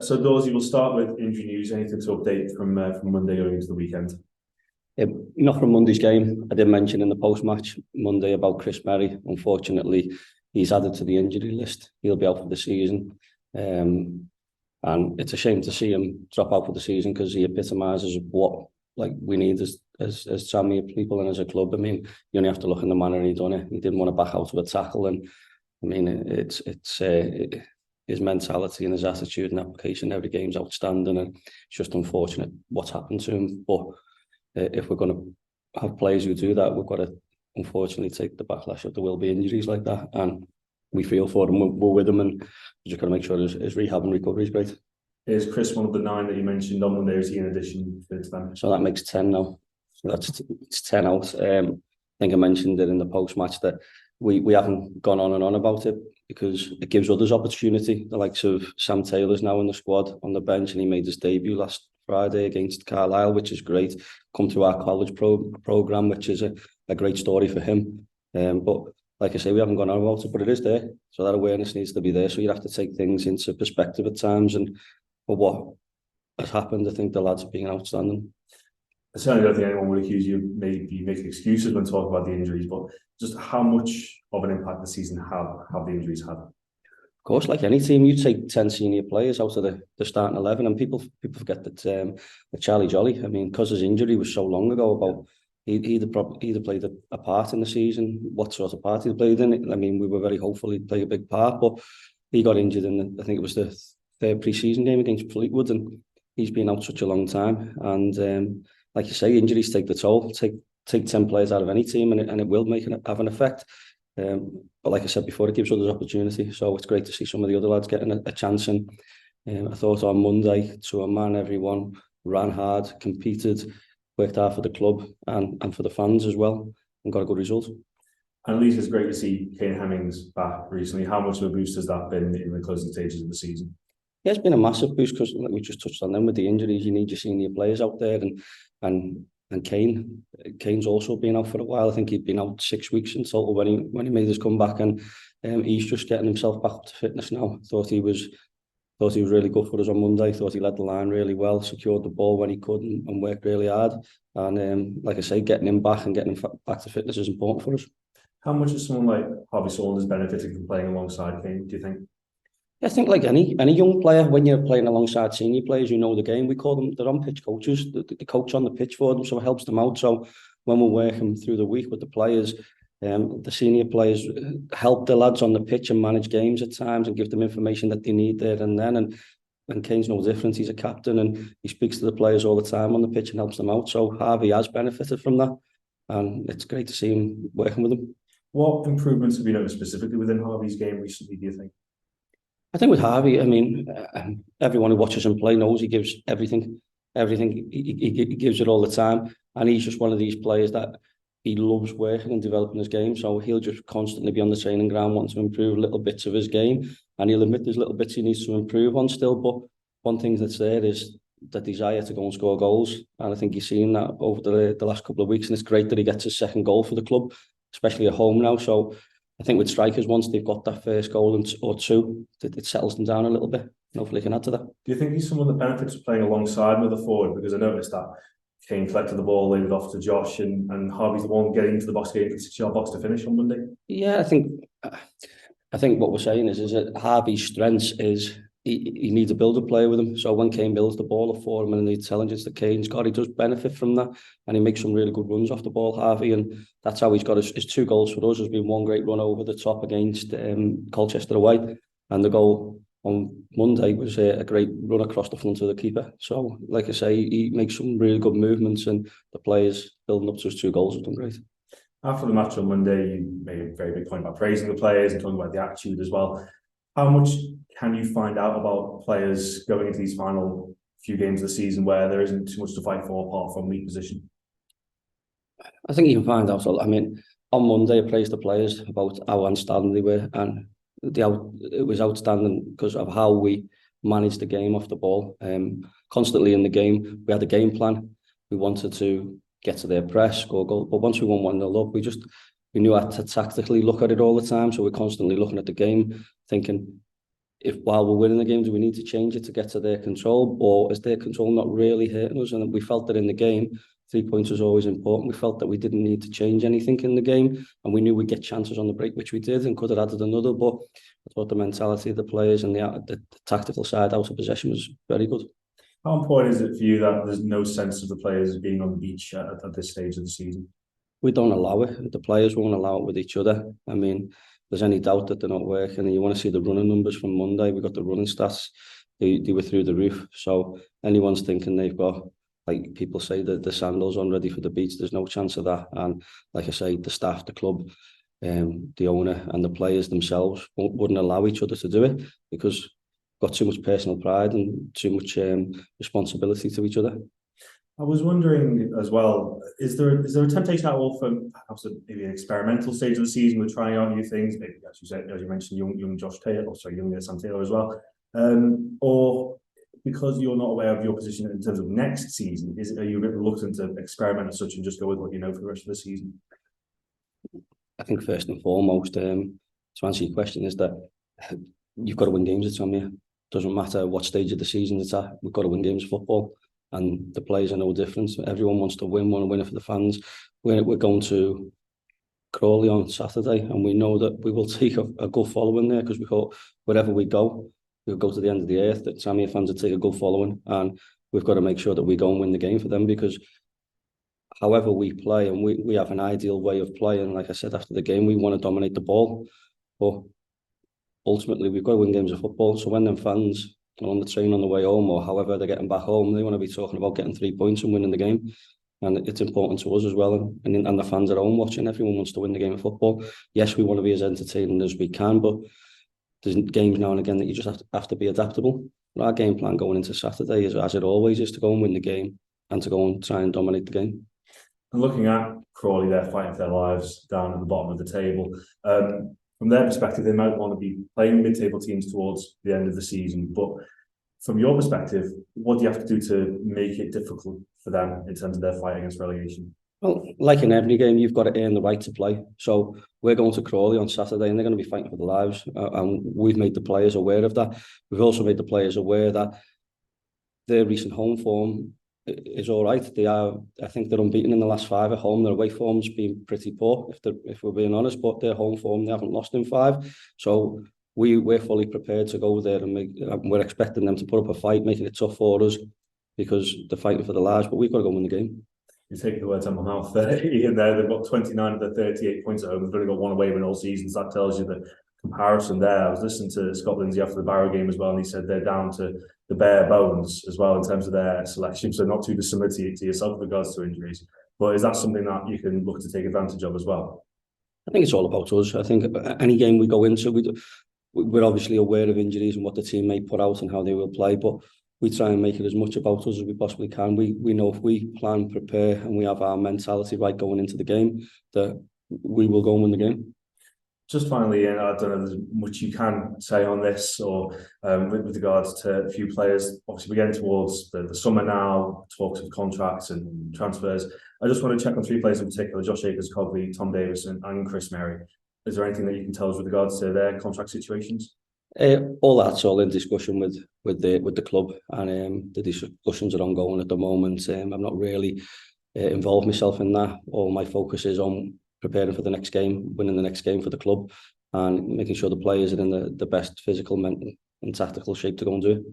So Dawes, we'll start with injury news. Anything to update from Monday going into the weekend? Not from Monday's game. I did mention in the post-match Monday about Chris Merry. Unfortunately, he's added to the injury list. He'll be out for the season. And it's a shame to see him drop out for the season because he epitomises what we need as Tranmere people and as a club. I mean, you only have to look in the manner he done it. He didn't want to back out of a tackle, and I mean, his mentality and his attitude and application every game's outstanding, and it's just unfortunate what's happened to him. But if we're going to have players who do that, we've got to unfortunately take the backlash if there will be injuries like that, and we feel for them. We're with him, and we're just got to make sure his rehab and recovery is great. Is Chris one of the 9 that you mentioned on Monday? Is he in addition to them? So that makes 10 now. So it's 10 out. I think I mentioned it in the post-match that we haven't gone on and on about it because it gives others opportunity. The likes of Sam Taylor's now in the squad on the bench, and he made his debut last Friday against Carlisle, which is great. Come through our college program, which is a great story for him. But like I say, we haven't gone on about it, but it is there. So that awareness needs to be there. So you have to take things into perspective at times. And for what has happened, I think the lads are being outstanding. I certainly don't think anyone would accuse you of maybe making excuses when talking about the injuries, but just how much of an impact the season have the injuries had? Of course, like any team, you take 10 senior players out of the starting 11, and people forget that Charlie Jolly, I mean, because his injury was so long ago, about he'd either played a part in the season, what sort of part he played in it. I mean, we were very hopeful he'd play a big part, but he got injured in, I think it was the third pre-season game against Fleetwood, and he's been out such a long time. And like you say, injuries take the toll. Take 10 players out of any team, and it will have an effect. But like I said before, it gives others opportunity. So it's great to see some of the other lads getting a chance. And I thought on Monday, to a man, everyone ran hard, competed, worked hard for the club and for the fans as well, and got a good result. And at least it's great to see Kane Hemmings back recently. How much of a boost has that been in the closing stages of the season? Yeah, it's been a massive boost because, like we just touched on them, with the injuries, you need your senior players out there, and Kane's also been out for a while. I think he'd been out 6 weeks in total when he made his comeback, and he's just getting himself back up to fitness now. Thought he was really good for us on Monday. Thought he led the line really well, secured the ball when he could, and worked really hard. And like I say, getting him back and getting him back to fitness is important for us. How much is someone like Harvey has benefited from playing alongside Kane, do you think? I think like any young player, when you're playing alongside senior players, you know the game. We call them, they're on-pitch coaches. The coach on the pitch for them, so it helps them out. So when we're working through the week with the players, the senior players help the lads on the pitch and manage games at times and give them information that they need there and then. And Kane's no different. He's a captain and he speaks to the players all the time on the pitch and helps them out. So Harvey has benefited from that, and it's great to see him working with them. What improvements have you noticed specifically within Harvey's game recently, do you think? I think with Harvey, I mean, everyone who watches him play knows he gives everything. He gives it all the time, and he's just one of these players that he loves working and developing his game. So he'll just constantly be on the training ground wanting to improve little bits of his game, and he'll admit there's little bits he needs to improve on still. But one thing that's there is the desire to go and score goals, and I think you've seen that over the last couple of weeks. And it's great that he gets his second goal for the club, especially at home now. So I think with strikers, once they've got that first goal or two, it settles them down a little bit. Hopefully, can add to that. Do you think he's someone that benefits from playing alongside with a forward? Because I noticed that Kane collected the ball, laid it off to Josh, and Harvey's the one getting into the box, getting the 6-yard box to finish on Monday. Yeah, I think what we're saying is that Harvey's strengths is he needs a builder player with him. So when Kane builds the ball up for him and the intelligence that Kane's got, he does benefit from that, and he makes some really good runs off the ball, Harvey, and that's how he's got his 2 goals for us. Has been one great run over the top against Colchester away, and the goal on Monday was a great run across the front of the keeper. So, like I say, he makes some really good movements, and the players building up to his 2 goals have done great. After the match on Monday, you made a very big point about praising the players and talking about the attitude as well. How much can you find out about players going into these final few games of the season where there isn't too much to fight for apart from league position? I think you can find out. I mean, on Monday, I praised the players about how outstanding they were, and it was outstanding because of how we managed the game off the ball. Constantly in the game, we had a game plan. We wanted to get to their press, score goal. But once we won 1-0 up, we knew how to tactically look at it all the time. So we're constantly looking at the game, thinking, if while we're winning the game, do we need to change it to get to their control, or is their control not really hurting us? And we felt that in the game, 3 points was always important. We felt that we didn't need to change anything in the game, and we knew we'd get chances on the break, which we did, and could have added another. But I thought the mentality of the players and the tactical side out of possession was very good. How important is it for you that there's no sense of the players being on the beach at this stage of the season? We don't allow it. The players won't allow it with each other. I mean, if there's any doubt that they're not working, and you want to see the running numbers from Monday, we got the running stats. They were through the roof. So anyone's thinking they've got, like people say, that the sandals on ready for the beach, there's no chance of that. And like I say, the staff, the club, the owner and the players themselves wouldn't allow each other to do it, because we've got too much personal pride and too much responsibility to each other. I was wondering as well, is there a temptation at all for perhaps maybe an experimental stage of the season with trying out new things? Maybe as you mentioned, young Josh Taylor, or sorry, young Sam Taylor as well, or because you're not aware of your position in terms of next season, are you a bit reluctant to experiment as such and just go with what you know for the rest of the season? I think first and foremost, to answer your question, is that you've got to win games at Tranmere. Doesn't matter what stage of the season it's at, we've got to win games of football. And the players are no different. Everyone wants to win, want to win it for the fans. We're going to Crawley on Saturday, and we know that we will take a good following there, because we thought wherever we go, we'll go to the end of the earth, that Tranmere fans will take a good following, and we've got to make sure that we go and win the game for them, because however we play, and we have an ideal way of playing, like I said after the game, we want to dominate the ball, but ultimately we've got to win games of football. So when them fans on the train on the way home, or however they're getting back home, they want to be talking about getting 3 points and winning the game. And it's important to us as well. And the fans at home watching, everyone wants to win the game of football. Yes, we want to be as entertaining as we can, but there's games now and again that you just have to be adaptable. But our game plan going into Saturday, is, as it always is, to go and win the game and to go and try and dominate the game. And looking at Crawley, they're fighting for their lives down at the bottom of the table. From their perspective, they might want to be playing mid-table teams towards the end of the season. But from your perspective, what do you have to do to make it difficult for them in terms of their fight against relegation? Well, like in every game, you've got to earn the right to play. So we're going to Crawley on Saturday, and they're going to be fighting for their lives. And we've made the players aware of that. We've also made the players aware that their recent home form is all right. I think they're unbeaten in the last 5 at home. Their away form's been pretty poor, if we're being honest, but their home form, they haven't lost in 5. So we're fully prepared to go there, and we're expecting them to put up a fight, making it tough for us, because they're fighting for their lives, but we've got to go win the game. You're taking the words out of my mouth there, Ian. There, they've got 29 of their 38 points at home. They've only got 1 away win all season, so that tells you the comparison there. I was listening to Scott Lindsay after the Barrow game as well, and he said they're down to the bare bones as well in terms of their selection, so not too dissimilar to yourself with regards to injuries. But is that something that you can look to take advantage of as well? I think it's all about us. I think any game we go into, we're obviously aware of injuries and what the team may put out and how they will play, but we try and make it as much about us as we possibly can. We know if we plan, prepare, and we have our mentality right going into the game, that we will go and win the game. Just finally, Ian, I don't know if there's much you can say on this, or with regards to a few players. Obviously, we're getting towards the summer now, talks of contracts and transfers. I just want to check on 3 players in particular: Josh Akers-Cogley, Tom Davison, and Chris Merry. Is there anything that you can tell us with regards to their contract situations? All that's all in discussion with the club, and the discussions are ongoing at the moment. I'm not really involved myself in that. All my focus is on preparing for the next game, winning the next game for the club, and making sure the players are in the best physical, mental and tactical shape to go and do it.